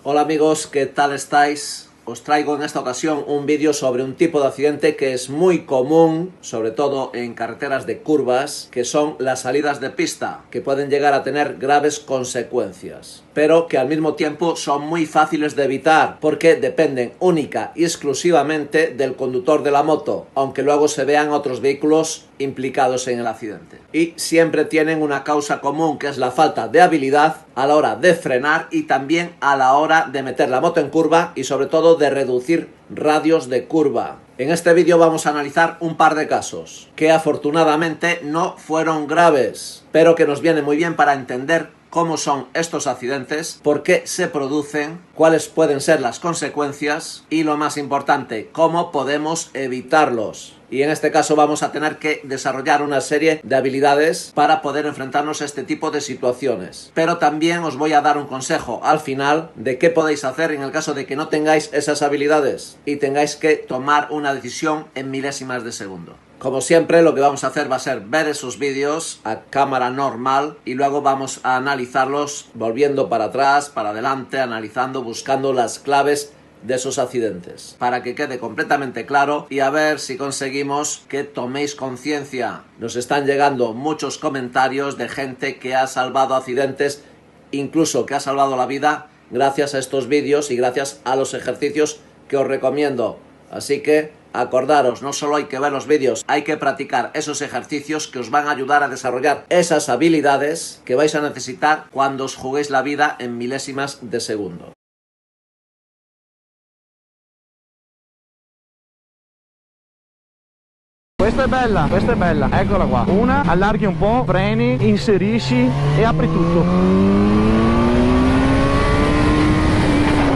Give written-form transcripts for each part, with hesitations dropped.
Hola amigos, ¿qué tal estáis? Os traigo en esta ocasión un vídeo sobre un tipo de accidente que es muy común, sobre todo en carreteras de curvas, que son las salidas de pista, que pueden llegar a tener graves consecuencias, pero que al mismo tiempo son muy fáciles de evitar, porque dependen única y exclusivamente del conductor de la moto, aunque luego se vean otros vehículos implicados en el accidente. Y siempre tienen una causa común, que es la falta de habilidad a la hora de frenar y también a la hora de meter la moto en curva y sobre todo de reducir radios de curva. En este vídeo vamos a analizar un par de casos que afortunadamente no fueron graves, pero que nos viene muy bien para entender cómo son estos accidentes, por qué se producen, cuáles pueden ser las consecuencias y, lo más importante, cómo podemos evitarlos. Y en este caso vamos a tener que desarrollar una serie de habilidades para poder enfrentarnos a este tipo de situaciones. Pero también os voy a dar un consejo al final de qué podéis hacer en el caso de que no tengáis esas habilidades y tengáis que tomar una decisión en milésimas de segundo. Como siempre, lo que vamos a hacer va a ser ver esos vídeos a cámara normal y luego vamos a analizarlos volviendo para atrás, para adelante, analizando, buscando las claves de esos accidentes, para que quede completamente claro y a ver si conseguimos que toméis conciencia. Nos están llegando muchos comentarios de gente que ha salvado accidentes, incluso que ha salvado la vida gracias a estos vídeos y gracias a los ejercicios que os recomiendo. Así que acordaros, no solo hay que ver los vídeos, hay que practicar esos ejercicios que os van a ayudar a desarrollar esas habilidades que vais a necesitar cuando os juguéis la vida en milésimas de segundo. Questa è bella, eccola qua. Una, allarghi un po', freni, inserisci e apri tutto.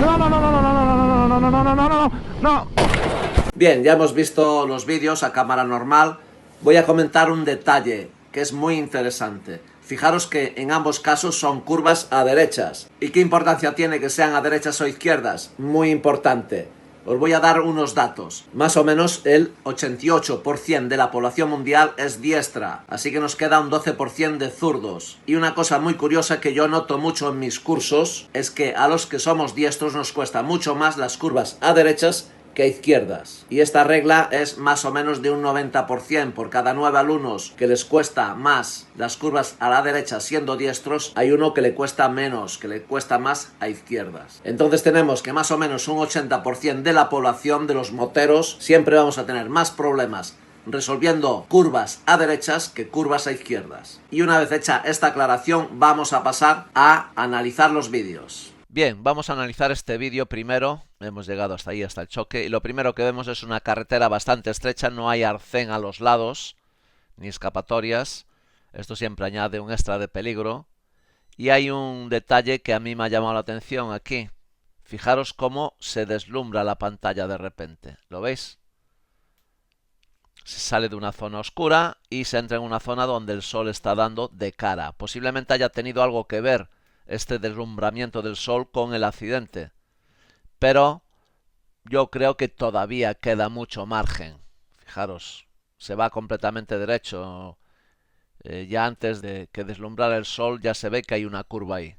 No, no, no, no, no, no, no, no, no, no, no, no, no, no. Bien, ya hemos visto los vídeos a cámara normal. Voy a comentar un detalle que es muy interesante. Fijaros que en ambos casos son curvas a derechas. ¿Y qué importancia tiene que sean a derechas o izquierdas? Muy importante. Os voy a dar unos datos. Más o menos el 88% de la población mundial es diestra, así que nos queda un 12% de zurdos. Y una cosa muy curiosa que yo noto mucho en mis cursos es que a los que somos diestros nos cuesta mucho más las curvas a derechas que a izquierdas. Y esta regla es más o menos de un 90%. Por cada 9 alumnos que les cuesta más las curvas a la derecha siendo diestros, hay uno que le cuesta menos, que le cuesta más a izquierdas. Entonces tenemos que más o menos un 80% de la población de los moteros siempre vamos a tener más problemas resolviendo curvas a derechas que curvas a izquierdas. Y una vez hecha esta aclaración, vamos a pasar a analizar los vídeos. Bien, vamos a analizar este vídeo primero. Hemos llegado hasta ahí, hasta el choque, y lo primero que vemos es una carretera bastante estrecha, no hay arcén a los lados, ni escapatorias. Esto siempre añade un extra de peligro. Y hay un detalle que a mí me ha llamado la atención aquí. Fijaros cómo se deslumbra la pantalla de repente. ¿Lo veis? Se sale de una zona oscura y se entra en una zona donde el sol está dando de cara. Posiblemente haya tenido algo que ver este deslumbramiento del sol con el accidente, pero yo creo que todavía queda mucho margen. Fijaros, se va completamente derecho. Ya antes de que deslumbrara el sol ya se ve que hay una curva ahí.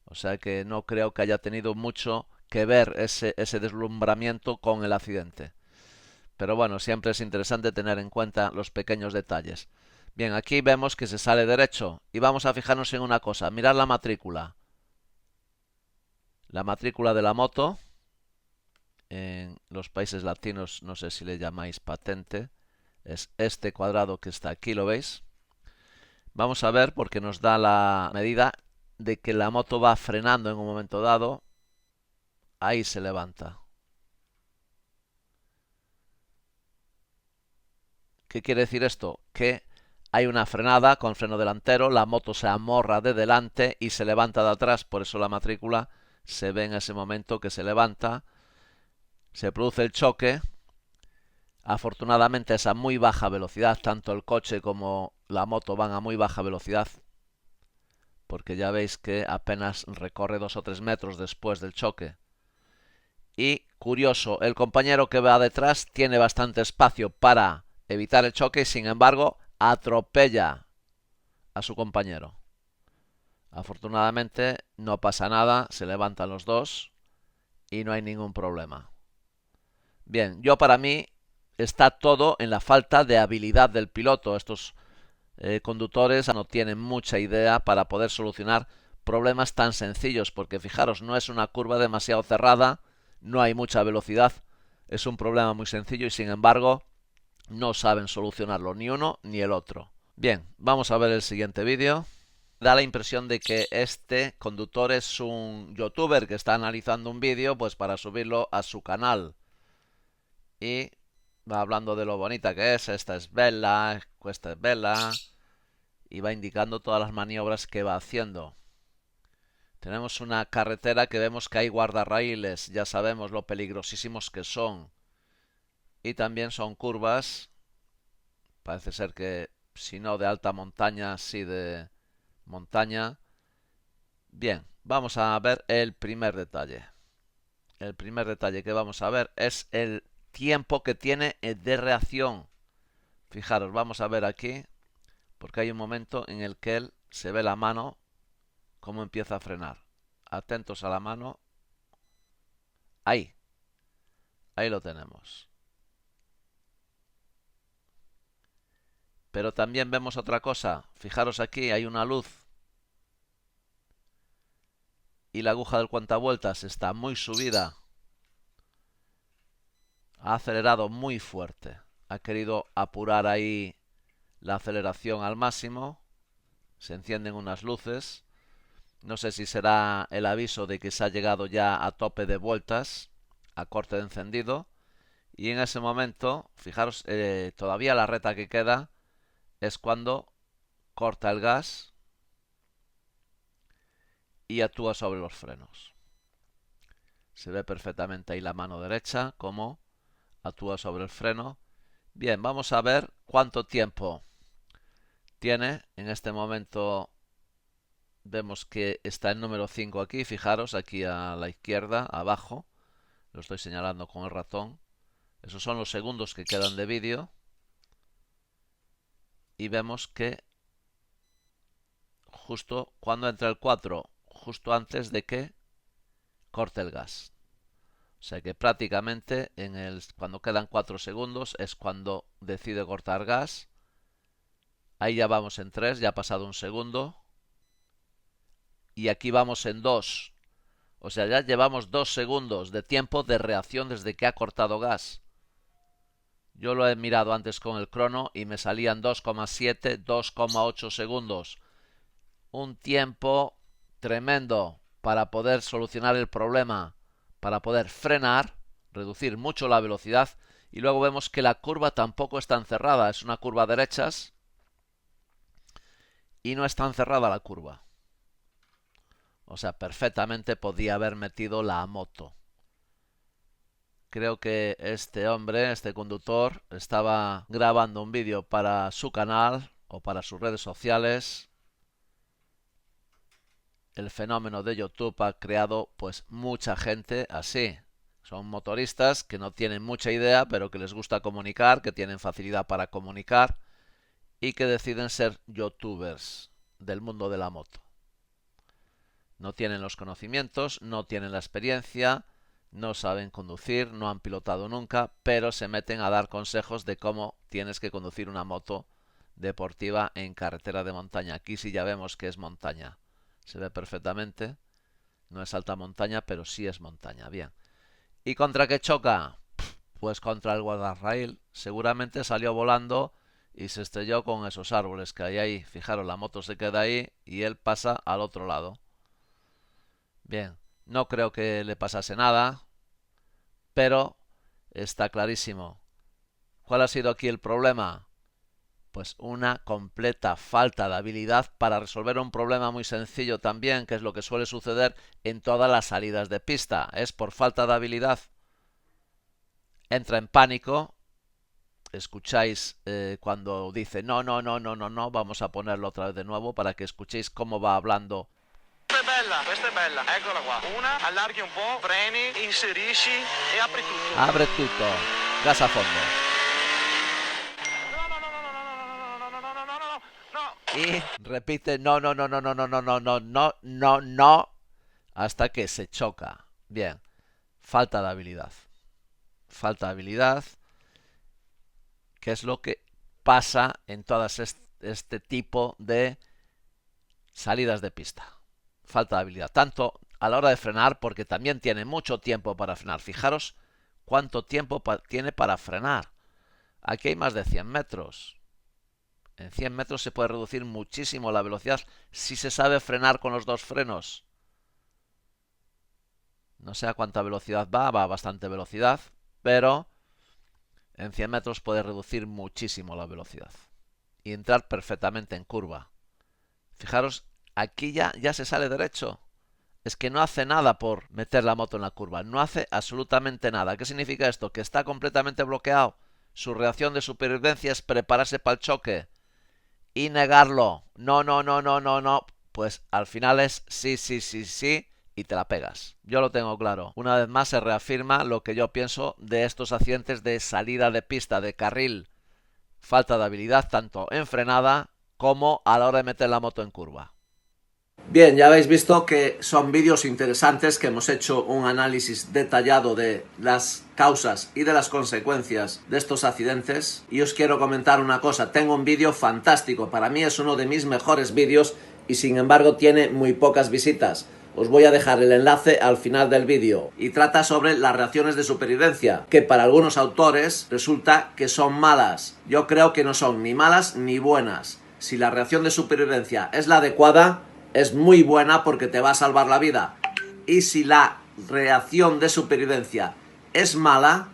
O sea que no creo que haya tenido mucho que ver ese deslumbramiento con el accidente. Pero bueno, siempre es interesante tener en cuenta los pequeños detalles. Bien, aquí vemos que se sale derecho y vamos a fijarnos en una cosa. Mirad la matrícula. La matrícula de la moto. En los países latinos no sé si le llamáis patente. Es este cuadrado que está aquí, ¿lo veis? Vamos a ver porque nos da la medida de que la moto va frenando en un momento dado. Ahí se levanta. ¿Qué quiere decir esto? Que hay una frenada con freno delantero, la moto se amorra de delante y se levanta de atrás, por eso la matrícula se ve en ese momento que se levanta, se produce el choque. Afortunadamente es a muy baja velocidad, tanto el coche como la moto van a muy baja velocidad, porque ya veis que apenas recorre 2 o 3 metros después del choque. Y curioso, el compañero que va detrás tiene bastante espacio para evitar el choque y sin embargo atropella a su compañero. Afortunadamente no pasa nada, se levantan los dos y no hay ningún problema. Bien, para mí está todo en la falta de habilidad del piloto. Estos conductores no tienen mucha idea para poder solucionar problemas tan sencillos, porque fijaros, no es una curva demasiado cerrada, no hay mucha velocidad, es un problema muy sencillo y sin embargo no saben solucionarlo ni uno ni el otro. Bien, vamos a ver el siguiente vídeo. Da la impresión de que este conductor es un youtuber que está analizando un vídeo pues para subirlo a su canal. Y va hablando de lo bonita que es. Esta es Bella, esta es Bella. Y va indicando todas las maniobras que va haciendo. Tenemos una carretera que vemos que hay guardarraíles. Ya sabemos lo peligrosísimos que son. Y también son curvas. Parece ser que si no de alta montaña, sí de montaña. Bien, vamos a ver el primer detalle. El primer detalle que vamos a ver es el tiempo que tiene de reacción. Fijaros, vamos a ver aquí, porque hay un momento en el que él se ve la mano, cómo empieza a frenar. Atentos a la mano. Ahí lo tenemos. Pero también vemos otra cosa. Fijaros aquí, hay una luz. Y la aguja del cuentavueltas está muy subida. Ha acelerado muy fuerte. Ha querido apurar ahí la aceleración al máximo. Se encienden unas luces. No sé si será el aviso de que se ha llegado ya a tope de vueltas, a corte de encendido. Y en ese momento, fijaros, todavía la recta que queda es cuando corta el gas y actúa sobre los frenos. Se ve perfectamente ahí la mano derecha, cómo actúa sobre el freno. Bien, vamos a ver cuánto tiempo tiene. En este momento vemos que está el número 5 aquí. Fijaros, aquí a la izquierda, abajo. Lo estoy señalando con el ratón. Esos son los segundos que quedan de vídeo. Y vemos que justo cuando entra el 4, justo antes de que corte el gas. O sea que prácticamente cuando quedan 4 segundos es cuando decide cortar gas. Ahí ya vamos en 3, ya ha pasado un segundo. Y aquí vamos en 2. O sea, ya llevamos 2 segundos de tiempo de reacción desde que ha cortado gas. Yo lo he mirado antes con el crono y me salían 2,7, 2,8 segundos. Un tiempo tremendo para poder solucionar el problema, para poder frenar, reducir mucho la velocidad. Y luego vemos que la curva tampoco es tan cerrada. Es una curva a derechas y no es tan cerrada la curva. O sea, perfectamente podía haber metido la moto. Creo que este hombre, este conductor, estaba grabando un vídeo para su canal o para sus redes sociales. El fenómeno de YouTube ha creado pues mucha gente así. Son motoristas que no tienen mucha idea, pero que les gusta comunicar, que tienen facilidad para comunicar y que deciden ser youtubers del mundo de la moto. No tienen los conocimientos, no tienen la experiencia, no saben conducir, no han pilotado nunca, pero se meten a dar consejos de cómo tienes que conducir una moto deportiva en carretera de montaña. Aquí sí ya vemos que es montaña. Se ve perfectamente. No es alta montaña, pero sí es montaña. Bien. ¿Y contra qué choca? Pues contra el guardarraíl. Seguramente salió volando y se estrelló con esos árboles que hay ahí. Fijaros, la moto se queda ahí y él pasa al otro lado. Bien, no creo que le pasase nada, pero está clarísimo. ¿Cuál ha sido aquí el problema? Pues una completa falta de habilidad para resolver un problema muy sencillo también, que es lo que suele suceder en todas las salidas de pista. Es por falta de habilidad. Entra en pánico. Escucháis cuando dice no, vamos a ponerlo otra vez de nuevo para que escuchéis cómo va hablando. Questa è bella, eccola qua. Una, allarghi un po', freni, inserisci e apri tutto. Abre tutto, gas a fondo. No. y repite no, no, no, no, no, no, no, no, no, no, no, no, hasta que se choca. Bien, falta de habilidad. Falta de habilidad, que es lo que pasa en todas este tipo de salidas de pista. Falta de habilidad, tanto a la hora de frenar, porque también tiene mucho tiempo para frenar. Fijaros cuánto tiempo tiene para frenar. Aquí hay más de 100 metros. En 100 metros se puede reducir muchísimo la velocidad si se sabe frenar con los dos frenos. No sé a cuánta velocidad va a bastante velocidad, pero en 100 metros puede reducir muchísimo la velocidad y entrar perfectamente en curva. Fijaros, aquí ya se sale derecho. Es que no hace nada por meter la moto en la curva. No hace absolutamente nada. ¿Qué significa esto? Que está completamente bloqueado. Su reacción de supervivencia es prepararse para el choque y negarlo. No, no, no, no, no, no. Pues al final es sí, sí, sí, sí y te la pegas. Yo lo tengo claro. Una vez más se reafirma lo que yo pienso de estos accidentes de salida de pista, de carril. Falta de habilidad tanto en frenada como a la hora de meter la moto en curva. Bien, ya habéis visto que son vídeos interesantes, que hemos hecho un análisis detallado de las causas y de las consecuencias de estos accidentes. Y os quiero comentar una cosa, tengo un vídeo fantástico, para mí es uno de mis mejores vídeos y sin embargo tiene muy pocas visitas. Os voy a dejar el enlace al final del vídeo y trata sobre las reacciones de supervivencia, que para algunos autores resulta que son malas. Yo creo que no son ni malas ni buenas. Si la reacción de supervivencia es la adecuada, es muy buena porque te va a salvar la vida. Y si la reacción de supervivencia es mala,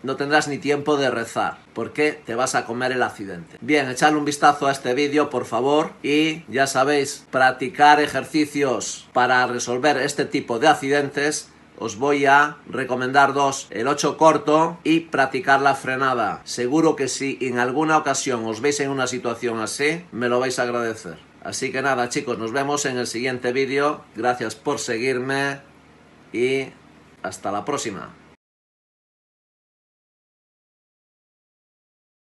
no tendrás ni tiempo de rezar, porque te vas a comer el accidente. Bien, echadle un vistazo a este vídeo, por favor, y ya sabéis, practicar ejercicios para resolver este tipo de accidentes. Os voy a recomendar dos, el 8 corto y practicar la frenada. Seguro que si en alguna ocasión os veis en una situación así, me lo vais a agradecer. Así que nada, chicos, nos vemos en el siguiente vídeo. Gracias por seguirme y hasta la próxima.